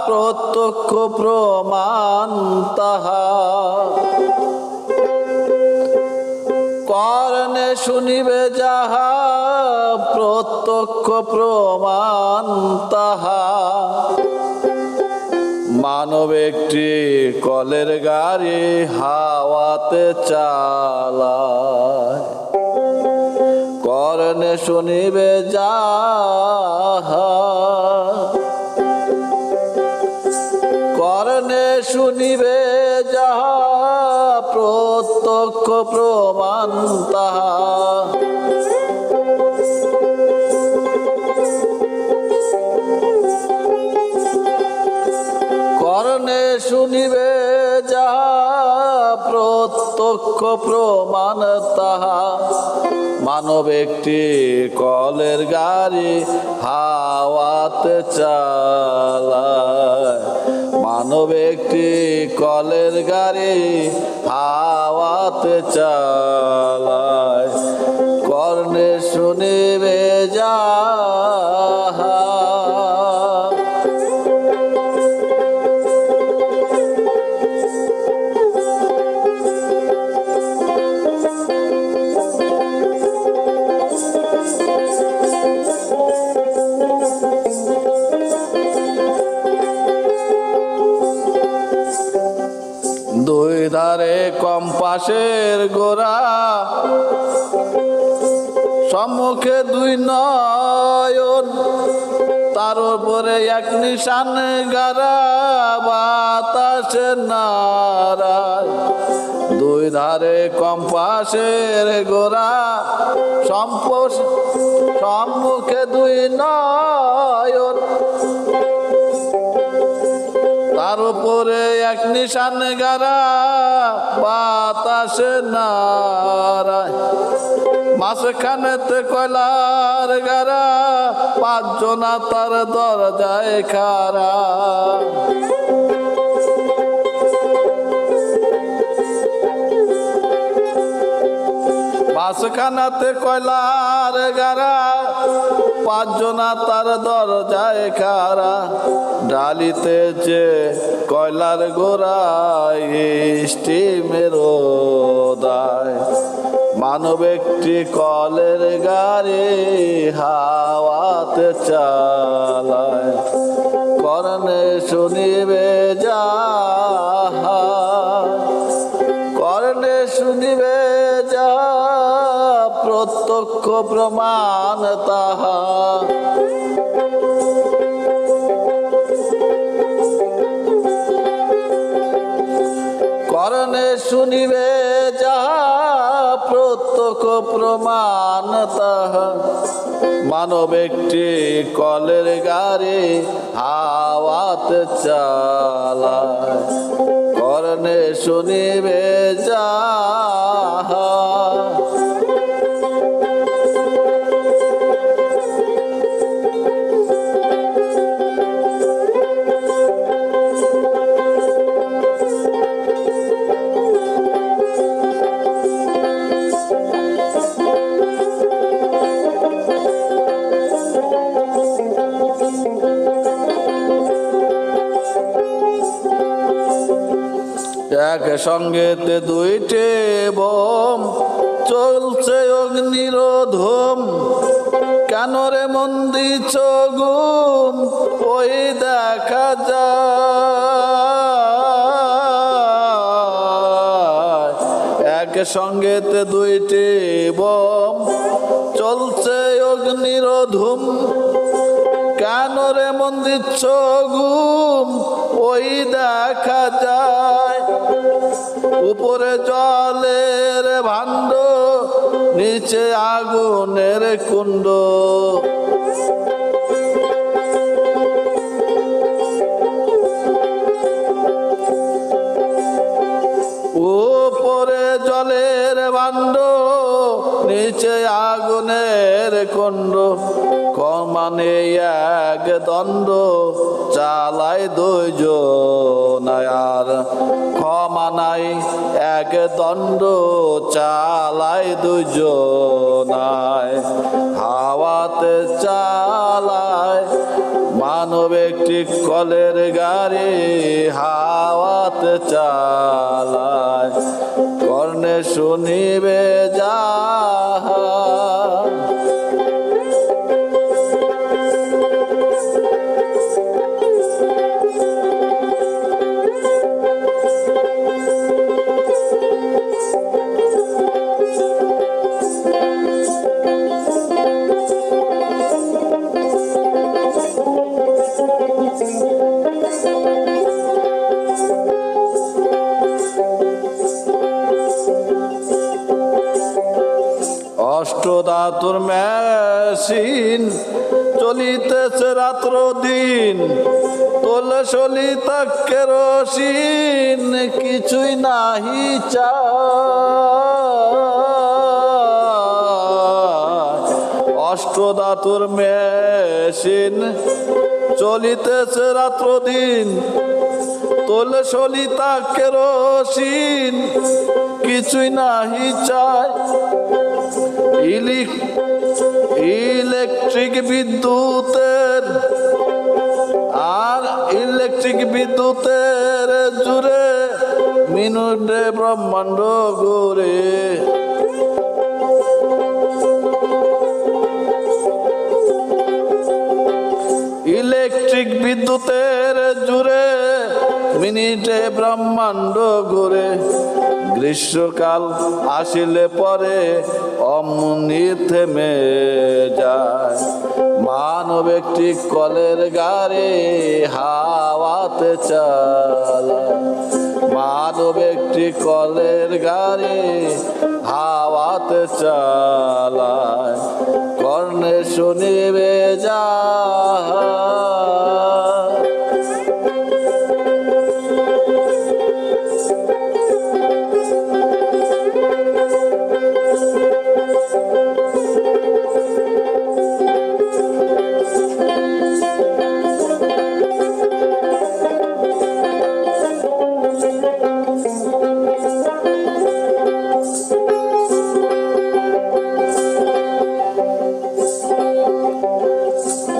প্রত্যক্ষ প্রমাণ তাহা। কর্ণে শুনিবে যাহা প্রত্যক্ষ প্রমাণ তাহা। মানব একটি কলের গাড়ি হাওয়াতে চালায়। কর্ণে শুনিবে যাহা, কর্ণে শুনিবে যাহা প্রত্যক্ষ প্রমাণ তাহা। কর্ণে শুনিবে যাহা প্রত্যক্ষ প্রমাণ তাহা। মানব একটি কলের গাড়ি হাওয়াতে চালায়। মানব একটি কলের গাড়ি হাওয়াতে চালায়। কর্ণে শুনিবে যাহা। দুই ধারে কম্পাসের গোড়া, সম্মুখে দুই নয়ন, তার উপরে এক নিশান গারা বাতাসে নাড়ায়। দুই ধারে কম্পাসের গোড়া, সম্মুখে দুই নয়ন, তার উপরে এক নিশান গারা বাতাসে নাড়ায়। মাঝখানেতে কয়লার গারা, পাঁচজনা তার দরজায় খাড়া। মাঝখানেতে কয়লার গারা, পাঁচজনা তার দরজায় খাড়া। ডালিতে যে কয়লার গোড়ায় স্টিমের দায়। মানব একটি কলের গাড়ি হাওয়াতে চালায়। কর্ণে শুনিবে যাহা, কর্ণে শুনিবে যাহা প্রত্যক্ষ প্রমাণ তাহা। কর্ণে শুনিবে যাহা প্রত্যক্ষ প্রমাণ তাহা। মানব একটি কলের গাড়ি হাওয়াতে চালায়। কর্ণে শুনিবে যাহা। এক সঙ্গেতে দুইটে বোম চলছে অগ্নিরোধম। কেন রে মন্দি চগুম ওই দেখা যায়। এক সঙ্গেতে দুইটি বোম চলছে অগ্নিরোধম। কেন রে মন্দি চগুম ওই দেখা যায়। উপরে জলের ভাণ্ড, নিচে আগুনের কুণ্ড। উপরে জলের ভাণ্ড, নিচে আগুনের কুণ্ড। কমানে এক দণ্ড চালায় দুইজন আর ক্ষমা নাই। এক দণ্ড চালায় দুইজনায়। হাওয়াতে চালায় মানব একটি কলের গাড়ি হাওয়াতে চালায়, কর্ণে শুনিবে যাহা। অষ্টধাতুর মেশিন চলিতেছে রাত্র দিন, তোলে সলিতা কেরোসিন কিছুই নাহি চায়। অষ্টধাতুর মেশিন চলিতেছে রাত্র দিন, তোলে সলিতা কেরোসিন কিছুই নাহি চায়। ইলেকট্রিক বিদ্যুতের আর ইলেকট্রিক বিদ্যুতের জুড়ে মিনিটে ব্রহ্মাণ্ড ঘুরে। ইলেকট্রিক বিদ্যুতের জুড়ে মিনিটে ব্রহ্মাণ্ড ঘুরে। গ্রীষ্মকাল আসিলে পরে অমনি থেমে যায়। মানব একটি কলের গাড়ি হাওয়াতে চালায়, মানব একটি কলের গাড়ি হাওয়াতে চালায়, কর্ণে শুনিবে যাহা।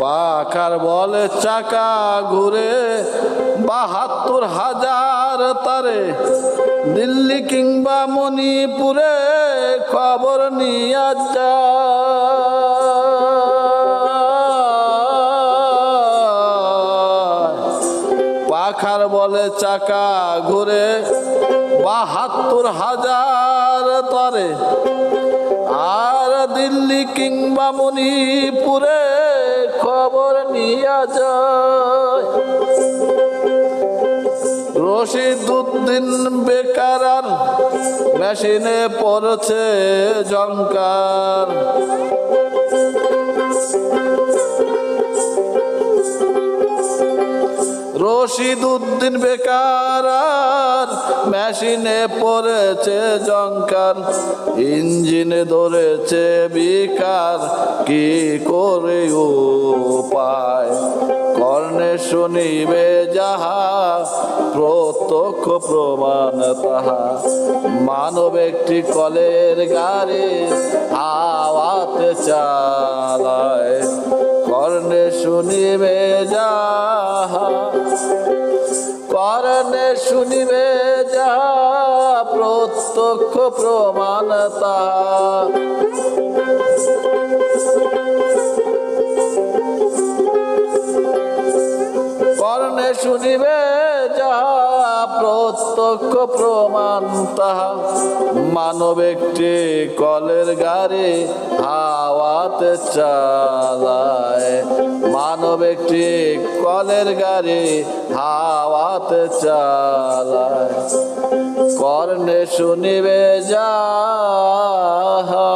পাখার বলে চাকা ঘুরে ৭২,০০০ তারে, দিল্লি কিংবা মণিপুরে খবর নিয়ে যায়। পাখার বলে চাকা ঘুরে ৭২,০০০ তারে, আর দিল্লি কিংবা মণিপুরে খবর নিয়ে যায়। রশিদউদ্দিন বেকার আর মেশিনে পড়ছে ঝংকার। রশিদউদ্দিন বেকার আর মেশিনে পড়েছে ঝংকার। ইঞ্জিনে ধরেছে বিকার, কি করে উপায়, কর্ণে শুনিবে যাহা প্রত্যক্ষ প্রমাণ তাহা। মানব একটি কলের গাড়ি হাওয়াতে চালায়, কর্ণে শুনিবে যাহা, কর্ণে শুনিবে যাহা প্রত্যক্ষ প্রমাণ তাহা। কর্ণে শুনিবে যাহা প্রত্যক্ষ প্রমাণ তাহা। মানব একটি কলের গাড়ি হাওয়াতে চালায়, মানব একটি কলের গাড়ি হাওয়াতে চালায়, কর্ণে শুনিবে যাহা।